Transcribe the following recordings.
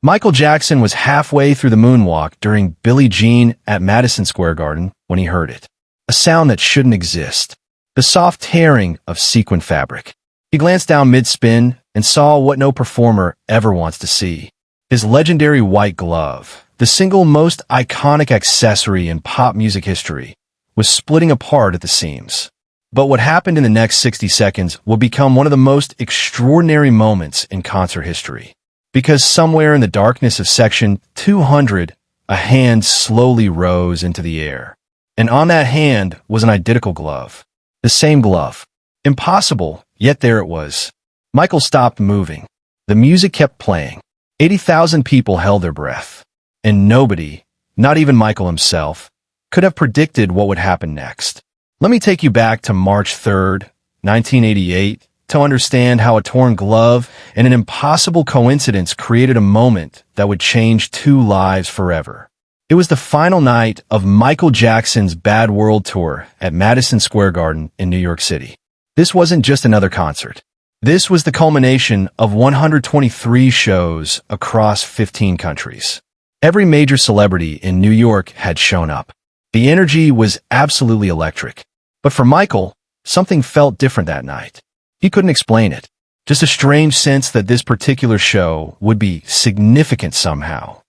Michael Jackson was halfway through the moonwalk during Billie Jean at Madison Square Garden when he heard it. A sound that shouldn't exist. The soft tearing of sequin fabric. He glanced down mid-spin and saw what no performer ever wants to see. His legendary white glove, the single most iconic accessory in pop music history, was splitting apart at the seams. But what happened in the next 60 seconds will become one of the most extraordinary moments in concert history. Because somewhere in the darkness of section 200, a hand slowly rose into the air. And on that hand was an identical glove. The same glove. Impossible, yet there it was. Michael stopped moving. The music kept playing. 80,000 people held their breath. And nobody, not even Michael himself, could have predicted what would happen next. Let me take you back to March 3rd, 1988, to understand how a torn glove and an impossible coincidence created a moment that would change two lives forever. It was the final night of Michael Jackson's Bad World Tour at Madison Square Garden in New York City. This wasn't just another concert. This was the culmination of 123 shows across 15 countries. Every major celebrity in New York had shown up. The energy was absolutely electric. But for Michael, something felt different that night. He couldn't explain it. Just a strange sense that this particular show would be significant somehow.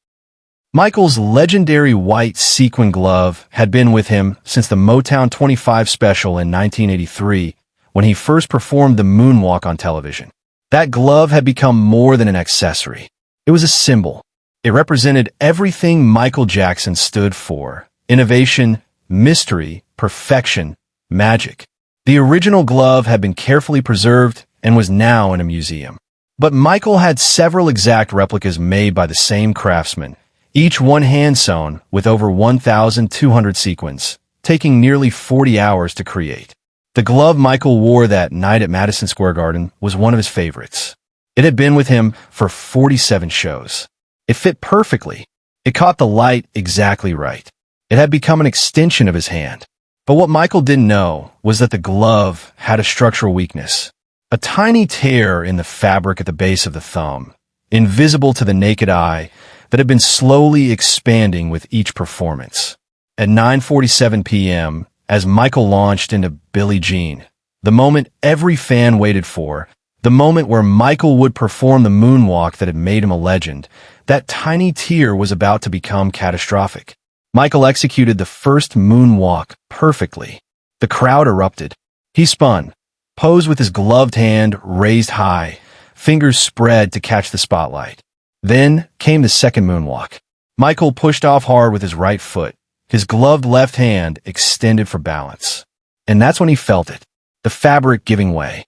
Michael's legendary white sequin glove had been with him since the Motown 25 special in 1983, when he first performed the moonwalk on television. That glove had become more than an accessory. It was a symbol. It represented everything Michael Jackson stood for: innovation, mystery, perfection, magic. The original glove had been carefully preserved and was now in a museum. But Michael had several exact replicas made by the same craftsman, each one hand-sewn with over 1,200 sequins, taking nearly 40 hours to create. The glove Michael wore that night at Madison Square Garden was one of his favorites. It had been with him for 47 shows. It fit perfectly. It caught the light exactly right. It had become an extension of his hand. But what Michael didn't know was that the glove had a structural weakness. A tiny tear in the fabric at the base of the thumb, invisible to the naked eye, that had been slowly expanding with each performance. At 9:47 p.m., as Michael launched into Billie Jean, the moment every fan waited for, the moment where Michael would perform the moonwalk that had made him a legend, that tiny tear was about to become catastrophic. Michael executed the first moonwalk perfectly. The crowd erupted. He spun, posed with his gloved hand raised high, fingers spread to catch the spotlight. Then came the second moonwalk. Michael pushed off hard with his right foot, his gloved left hand extended for balance. And that's when he felt it, the fabric giving way.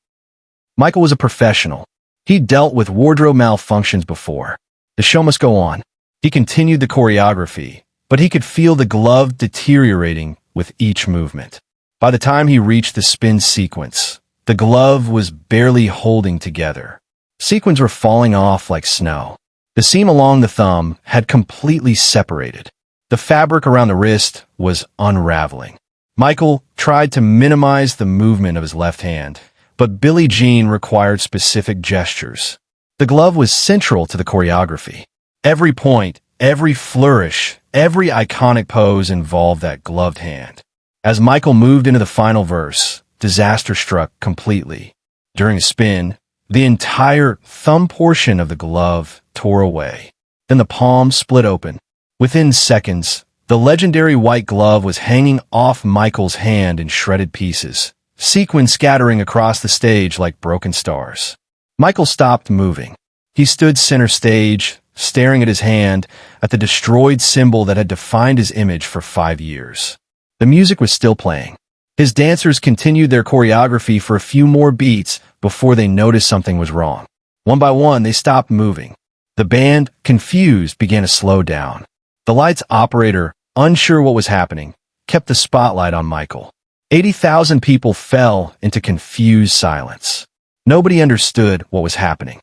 Michael was a professional. He'd dealt with wardrobe malfunctions before. The show must go on. He continued the choreography, but he could feel the glove deteriorating with each movement. By the time he reached the spin sequence, the glove was barely holding together. Sequins were falling off like snow. The seam along the thumb had completely separated. The fabric around the wrist was unraveling. Michael tried to minimize the movement of his left hand, but Billie Jean required specific gestures. The glove was central to the choreography. Every point, every flourish, every iconic pose involved that gloved hand. As Michael moved into the final verse, disaster struck completely. During a spin, the entire thumb portion of the glove tore away. Then the palm split open. Within seconds, the legendary white glove was hanging off Michael's hand in shredded pieces, sequins scattering across the stage like broken stars. Michael stopped moving. He stood center stage, staring at his hand, at the destroyed symbol that had defined his image for 5 years. The music was still playing. His dancers continued their choreography for a few more beats before they noticed something was wrong. One by one, they stopped moving. The band, confused, began to slow down. The lights operator, unsure what was happening, kept the spotlight on Michael. 80,000 people fell into confused silence. Nobody understood what was happening.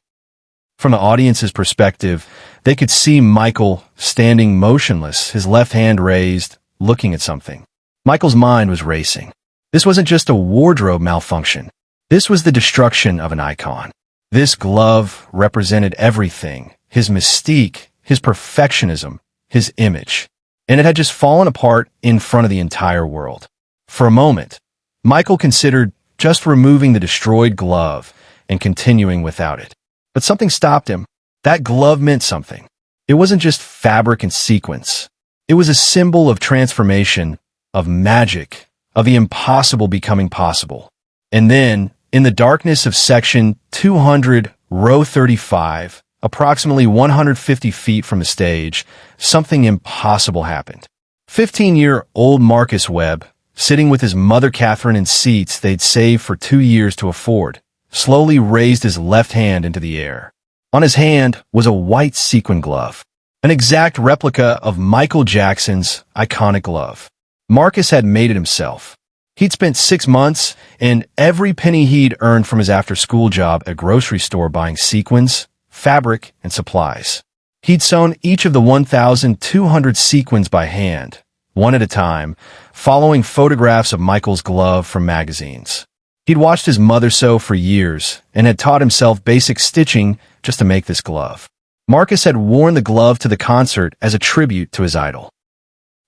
From the audience's perspective, they could see Michael standing motionless, his left hand raised, looking at something. Michael's mind was racing. This wasn't just a wardrobe malfunction. This was the destruction of an icon. This glove represented everything: his mystique, his perfectionism, his image. And it had just fallen apart in front of the entire world. For a moment, Michael considered just removing the destroyed glove and continuing without it. But something stopped him. That glove meant something. It wasn't just fabric and sequins. It was a symbol of transformation, of magic, of the impossible becoming possible. And then, in the darkness of section 200, row 35, approximately 150 feet from the stage, something impossible happened. 15-year-old Marcus Webb, sitting with his mother Catherine in seats they'd saved for 2 years to afford, slowly raised his left hand into the air. On his hand was a white sequin glove, an exact replica of Michael Jackson's iconic glove. Marcus had made it himself. He'd spent 6 months and every penny he'd earned from his after-school job at a grocery store buying sequins, fabric, and supplies. He'd sewn each of the 1,200 sequins by hand, one at a time, following photographs of Michael's glove from magazines. He'd watched his mother sew for years and had taught himself basic stitching just to make this glove. Marcus had worn the glove to the concert as a tribute to his idol.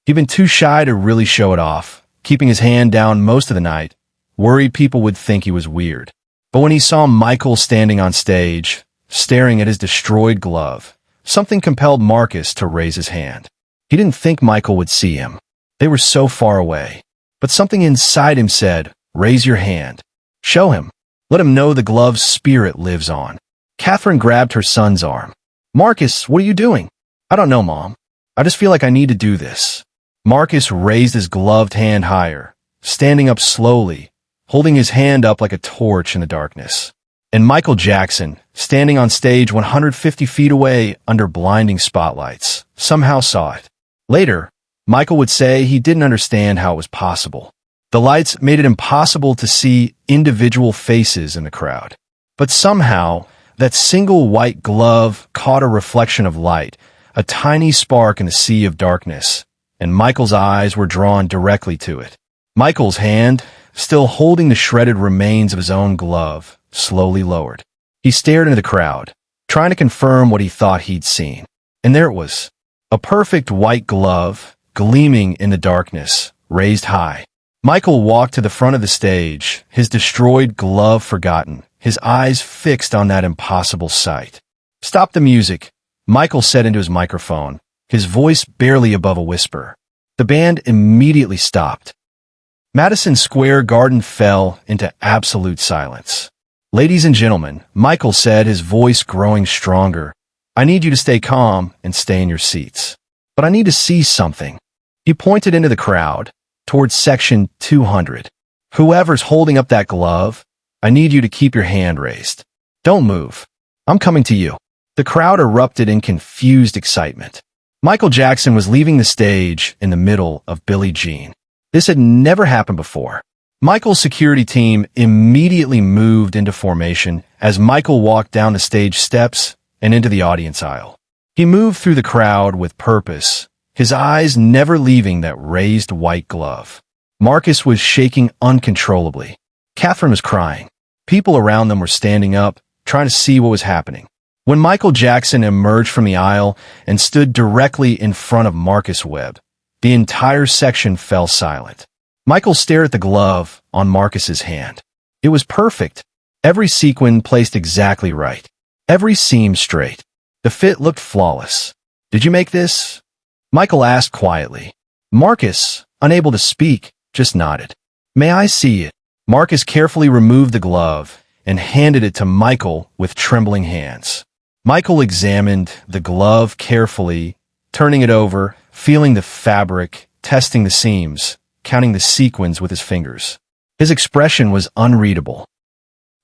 He'd been too shy to really show it off, keeping his hand down most of the night, worried people would think he was weird. But when he saw Michael standing on stage, staring at his destroyed glove, something compelled Marcus to raise his hand. He didn't think Michael would see him. They were so far away. But something inside him said, "Raise your hand. Show him. Let him know the glove's spirit lives on." Catherine grabbed her son's arm. "Marcus, what are you doing?" "I don't know, Mom. I just feel like I need to do this." Marcus raised his gloved hand higher, standing up slowly, holding his hand up like a torch in the darkness. And Michael Jackson, standing on stage 150 feet away under blinding spotlights, somehow saw it. Later, Michael would say he didn't understand how it was possible. The lights made it impossible to see individual faces in the crowd. But somehow, that single white glove caught a reflection of light, a tiny spark in the sea of darkness, and Michael's eyes were drawn directly to it. Michael's hand, still holding the shredded remains of his own glove, slowly lowered. He stared into the crowd, trying to confirm what he thought he'd seen. And there it was, a perfect white glove, gleaming in the darkness, raised high. Michael walked to the front of the stage, his destroyed glove forgotten, his eyes fixed on that impossible sight. "Stop the music," Michael said into his microphone, his voice barely above a whisper. The band immediately stopped. Madison Square Garden fell into absolute silence. "Ladies and gentlemen," Michael said, his voice growing stronger, "I need you to stay calm and stay in your seats. But I need to see something." He pointed into the crowd, towards section 200. "Whoever's holding up that glove, I need you to keep your hand raised. Don't move. I'm coming to you." The crowd erupted in confused excitement. Michael Jackson was leaving the stage in the middle of Billie Jean. This had never happened before. Michael's security team immediately moved into formation as Michael walked down the stage steps and into the audience aisle. He moved through the crowd with purpose, his eyes never leaving that raised white glove. Marcus was shaking uncontrollably. Catherine was crying. People around them were standing up, trying to see what was happening. When Michael Jackson emerged from the aisle and stood directly in front of Marcus Webb, the entire section fell silent. Michael stared at the glove on Marcus's hand. It was perfect. Every sequin placed exactly right. Every seam straight. The fit looked flawless. "Did you make this?" Michael asked quietly. Marcus, unable to speak, just nodded. "May I see it?" Marcus carefully removed the glove and handed it to Michael with trembling hands. Michael examined the glove carefully, turning it over, feeling the fabric, testing the seams, counting the sequins with his fingers. His expression was unreadable.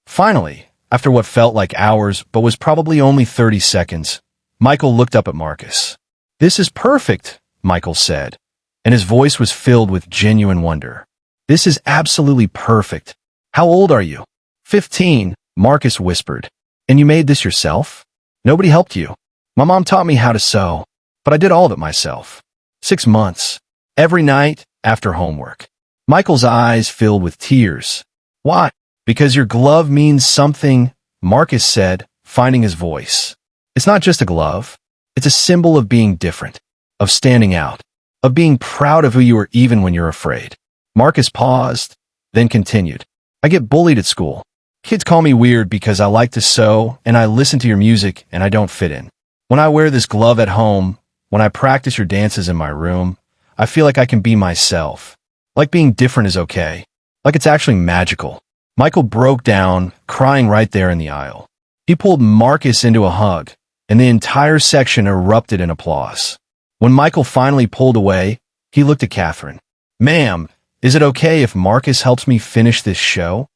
Finally, after what felt like hours but was probably only 30 seconds, Michael looked up at Marcus. "This is perfect," Michael said, and his voice was filled with genuine wonder. "This is absolutely perfect. How old are you?" 15, Marcus whispered. "And you made this yourself?" "Nobody helped you. My mom taught me how to sew, but I did all of it myself. 6 months. Every night after homework." Michael's eyes filled with tears. "Why?" "Because your glove means something," Marcus said, finding his voice. "It's not just a glove. It's a symbol of being different, of standing out, of being proud of who you are even when you're afraid. Marcus paused, then continued. I get bullied at school. Kids call me weird because I like to sew and I listen to your music and I don't fit in. When I wear this glove at home, when I practice your dances in my room, I feel like I can be myself. Like being different is okay. Like it's actually magical. Michael broke down, crying right there in the aisle. He pulled Marcus into a hug, and the entire section erupted in applause. When Michael finally pulled away, he looked at Catherine. Ma'am, is it okay if Marcus helps me finish this show?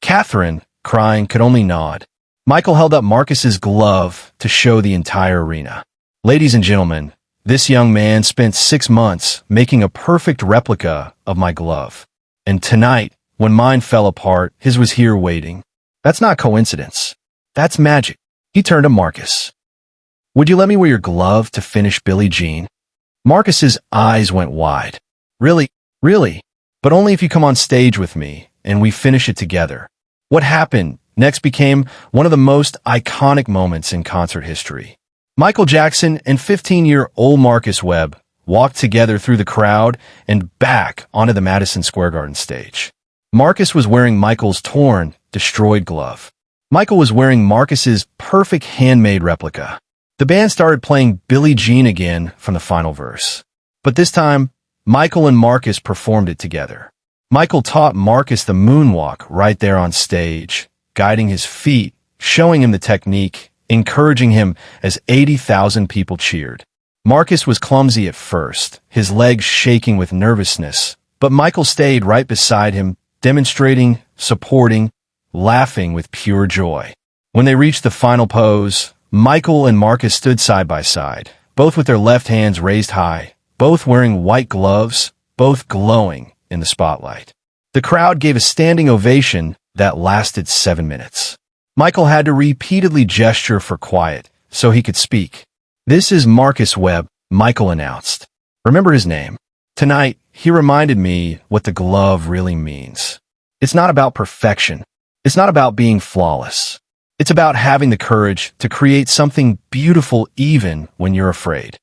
Catherine, crying, could only nod. Michael held up Marcus's glove to show the entire arena. Ladies and gentlemen, this young man spent 6 months making a perfect replica of my glove. And tonight, when mine fell apart, his was here waiting. That's not coincidence. That's magic. He turned to Marcus. Would you let me wear your glove to finish Billie Jean? Marcus's eyes went wide. Really? Really? But only if you come on stage with me and we finish it together. What happened next became one of the most iconic moments in concert history. Michael Jackson and 15-year-old Marcus Webb walked together through the crowd and back onto the Madison Square Garden stage. Marcus was wearing Michael's torn, destroyed glove. Michael was wearing Marcus's perfect handmade replica. The band started playing Billie Jean again from the final verse. But this time, Michael and Marcus performed it together. Michael taught Marcus the moonwalk right there on stage, guiding his feet, showing him the technique, encouraging him as 80,000 people cheered. Marcus was clumsy at first, his legs shaking with nervousness, but Michael stayed right beside him, demonstrating, supporting, laughing with pure joy. When they reached the final pose, Michael and Marcus stood side by side, both with their left hands raised high, both wearing white gloves, both glowing in the spotlight. The crowd gave a standing ovation that lasted 7 minutes. Michael had to repeatedly gesture for quiet so he could speak. This is Marcus Webb, Michael announced. Remember his name. Tonight, he reminded me what the glove really means. It's not about perfection. It's not about being flawless. It's about having the courage to create something beautiful even when you're afraid.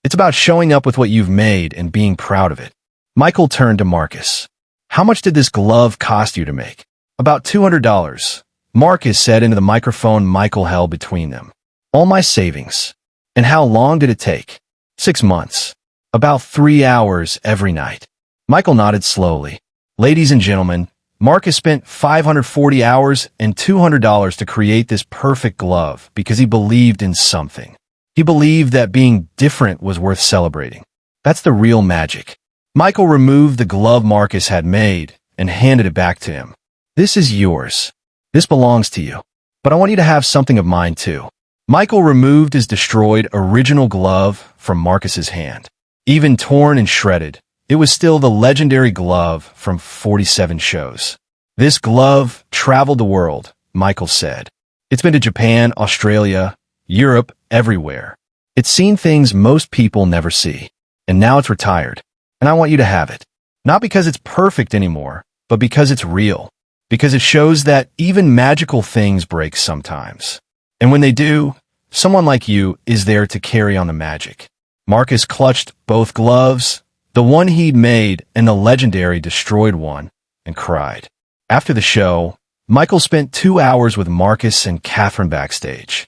It's about showing up with what you've made and being proud of it. Michael turned to Marcus. How much did this glove cost you to make? About $200. Marcus said into the microphone Michael held between them. All my savings. And how long did it take? 6 months. About 3 hours every night. Michael nodded slowly. Ladies and gentlemen, Marcus spent 540 hours and $200 to create this perfect glove because he believed in something. He believed that being different was worth celebrating. That's the real magic. Michael removed the glove Marcus had made and handed it back to him. This is yours. This belongs to you. But I want you to have something of mine too. Michael removed his destroyed original glove from Marcus's hand. Even torn and shredded, it was still the legendary glove from 47 shows. This glove traveled the world, Michael said. It's been to Japan, Australia, Europe, everywhere. It's seen things most people never see. And now it's retired. And I want you to have it. Not because it's perfect anymore, but because it's real. Because it shows that even magical things break sometimes. And when they do, someone like you is there to carry on the magic. Marcus clutched both gloves, the one he'd made and the legendary destroyed one, and cried. After the show, Michael spent 2 hours with Marcus and Catherine backstage.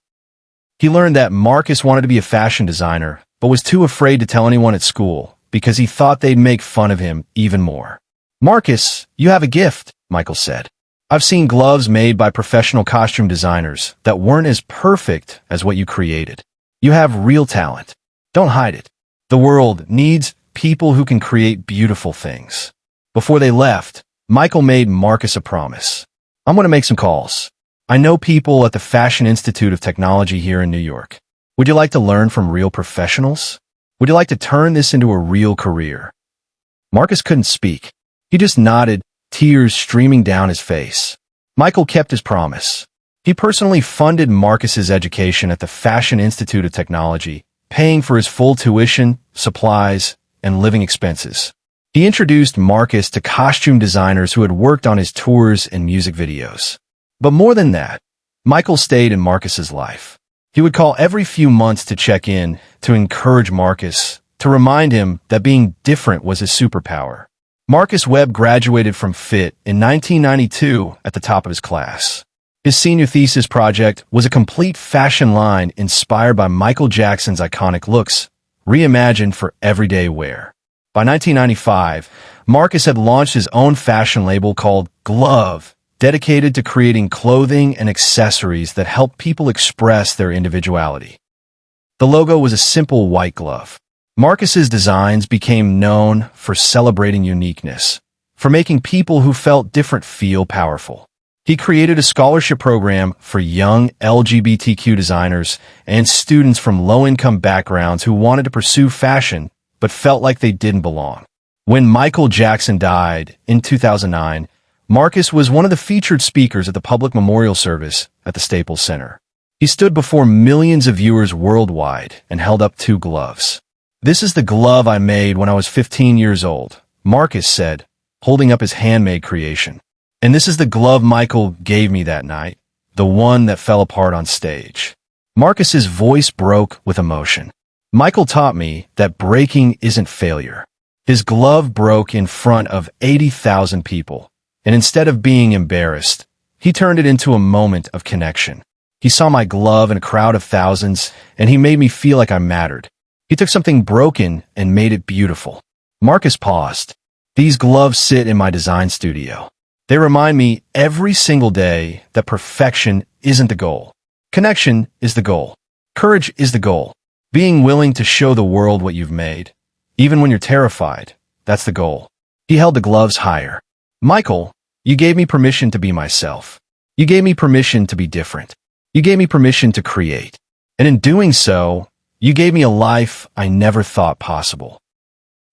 He learned that Marcus wanted to be a fashion designer, but was too afraid to tell anyone at school because he thought they'd make fun of him even more. Marcus, you have a gift, Michael said. I've seen gloves made by professional costume designers that weren't as perfect as what you created. You have real talent. Don't hide it. The world needs people who can create beautiful things. Before they left, Michael made Marcus a promise. I'm going to make some calls. I know people at the Fashion Institute of Technology here in New York. Would you like to learn from real professionals? Would you like to turn this into a real career? Marcus couldn't speak. He just nodded, tears streaming down his face. Michael kept his promise. He personally funded Marcus's education at the Fashion Institute of Technology, paying for his full tuition, supplies, and living expenses. He introduced Marcus to costume designers who had worked on his tours and music videos. But more than that, Michael stayed in Marcus's life. He would call every few months to check in, to encourage Marcus, to remind him that being different was his superpower. Marcus Webb graduated from FIT in 1992 at the top of his class. His senior thesis project was a complete fashion line inspired by Michael Jackson's iconic looks, reimagined for everyday wear. By 1995, Marcus had launched his own fashion label called Glove, dedicated to creating clothing and accessories that help people express their individuality. The logo was a simple white glove. Marcus's designs became known for celebrating uniqueness, for making people who felt different feel powerful. He created a scholarship program for young LGBTQ designers and students from low-income backgrounds who wanted to pursue fashion but felt like they didn't belong. When Michael Jackson died in 2009, Marcus was one of the featured speakers at the public memorial service at the Staples Center. He stood before millions of viewers worldwide and held up two gloves. "This is the glove I made when I was 15 years old," Marcus said, holding up his handmade creation. "And this is the glove Michael gave me that night, the one that fell apart on stage." Marcus's voice broke with emotion. "Michael taught me that breaking isn't failure." His glove broke in front of 80,000 people, and instead of being embarrassed, he turned it into a moment of connection. He saw my glove in a crowd of thousands, and he made me feel like I mattered. He took something broken and made it beautiful. Marcus paused. "These gloves sit in my design studio. They remind me every single day that perfection isn't the goal. Connection is the goal. Courage is the goal. Being willing to show the world what you've made, even when you're terrified, that's the goal." He held the gloves higher. "Michael, you gave me permission to be myself. You gave me permission to be different. You gave me permission to create. And in doing so, you gave me a life I never thought possible.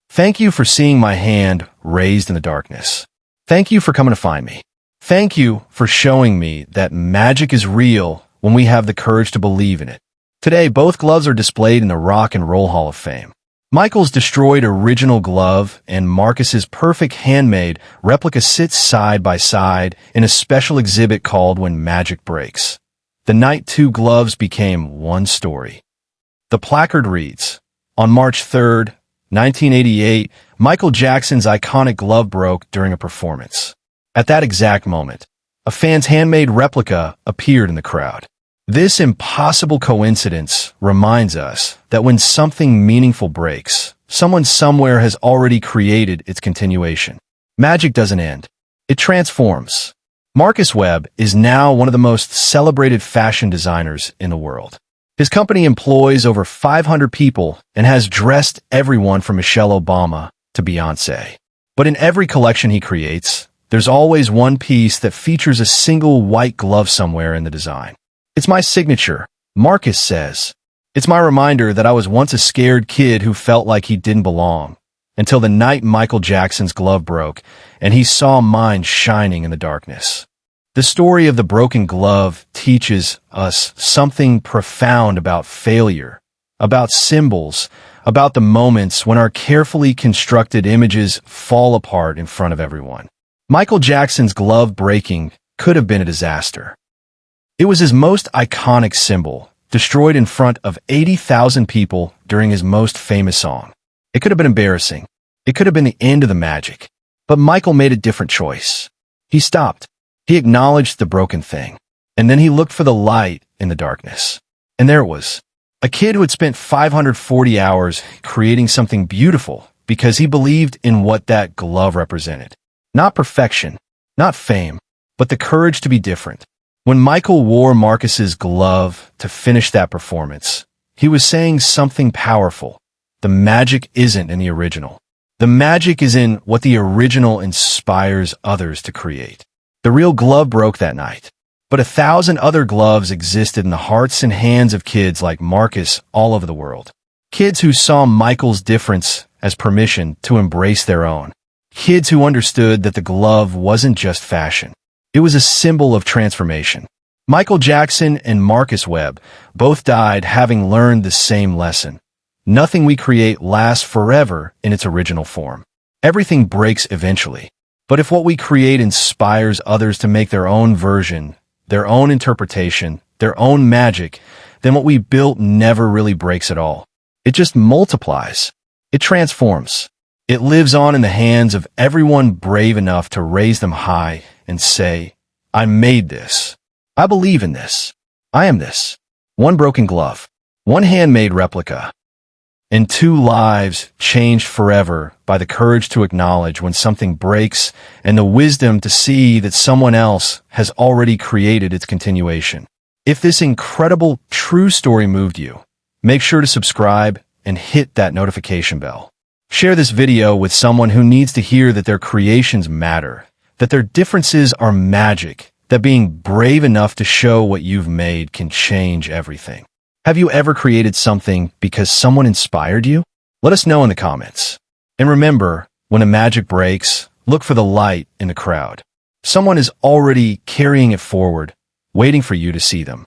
Thank you for seeing my hand raised in the darkness. Thank you for coming to find me. Thank you for showing me that magic is real when we have the courage to believe in it." Today, both gloves are displayed in the Rock and Roll Hall of Fame. Michael's destroyed original glove and Marcus's perfect handmade replica sits side by side in a special exhibit called When Magic Breaks. The night two gloves became one story. The placard reads, "On March 3rd, 1988, Michael Jackson's iconic glove broke during a performance. At that exact moment, a fan's handmade replica appeared in the crowd." This impossible coincidence reminds us that when something meaningful breaks, someone somewhere has already created its continuation. Magic doesn't end. It transforms. Marcus Webb is now one of the most celebrated fashion designers in the world. His company employs over 500 people and has dressed everyone from Michelle Obama to Beyoncé. But in every collection he creates, there's always one piece that features a single white glove somewhere in the design. "It's my signature," Marcus says. "It's my reminder that I was once a scared kid who felt like he didn't belong, until the night Michael Jackson's glove broke and he saw mine shining in the darkness." The story of the broken glove teaches us something profound about failure, about symbols, about the moments when our carefully constructed images fall apart in front of everyone. Michael Jackson's glove breaking could have been a disaster. It was his most iconic symbol, destroyed in front of 80,000 people during his most famous song. It could have been embarrassing. It could have been the end of the magic. But Michael made a different choice. He stopped. He acknowledged the broken thing. And then he looked for the light in the darkness. And there it was. A kid who had spent 540 hours creating something beautiful because he believed in what that glove represented. Not perfection, not fame, but the courage to be different. When Michael wore Marcus's glove to finish that performance, he was saying something powerful. The magic isn't in the original. The magic is in what the original inspires others to create. The real glove broke that night, but 1,000 other gloves existed in the hearts and hands of kids like Marcus all over the world. Kids who saw Michael's difference as permission to embrace their own. Kids who understood that the glove wasn't just fashion. It was a symbol of transformation. Michael Jackson and Marcus Webb both died having learned the same lesson. Nothing we create lasts forever in its original form. Everything breaks eventually. But if what we create inspires others to make their own version, their own interpretation, their own magic, then what we built never really breaks at all. It just multiplies. It transforms. It lives on in the hands of everyone brave enough to raise them high and say, I made this. I believe in this. I am this. One broken glove, one handmade replica, and two lives changed forever by the courage to acknowledge when something breaks and the wisdom to see that someone else has already created its continuation. If this incredible, true story moved you, make sure to subscribe and hit that notification bell. Share this video with someone who needs to hear that their creations matter, that their differences are magic, that being brave enough to show what you've made can change everything. Have you ever created something because someone inspired you? Let us know in the comments. And remember, when a magic breaks, look for the light in the crowd. Someone is already carrying it forward, waiting for you to see them.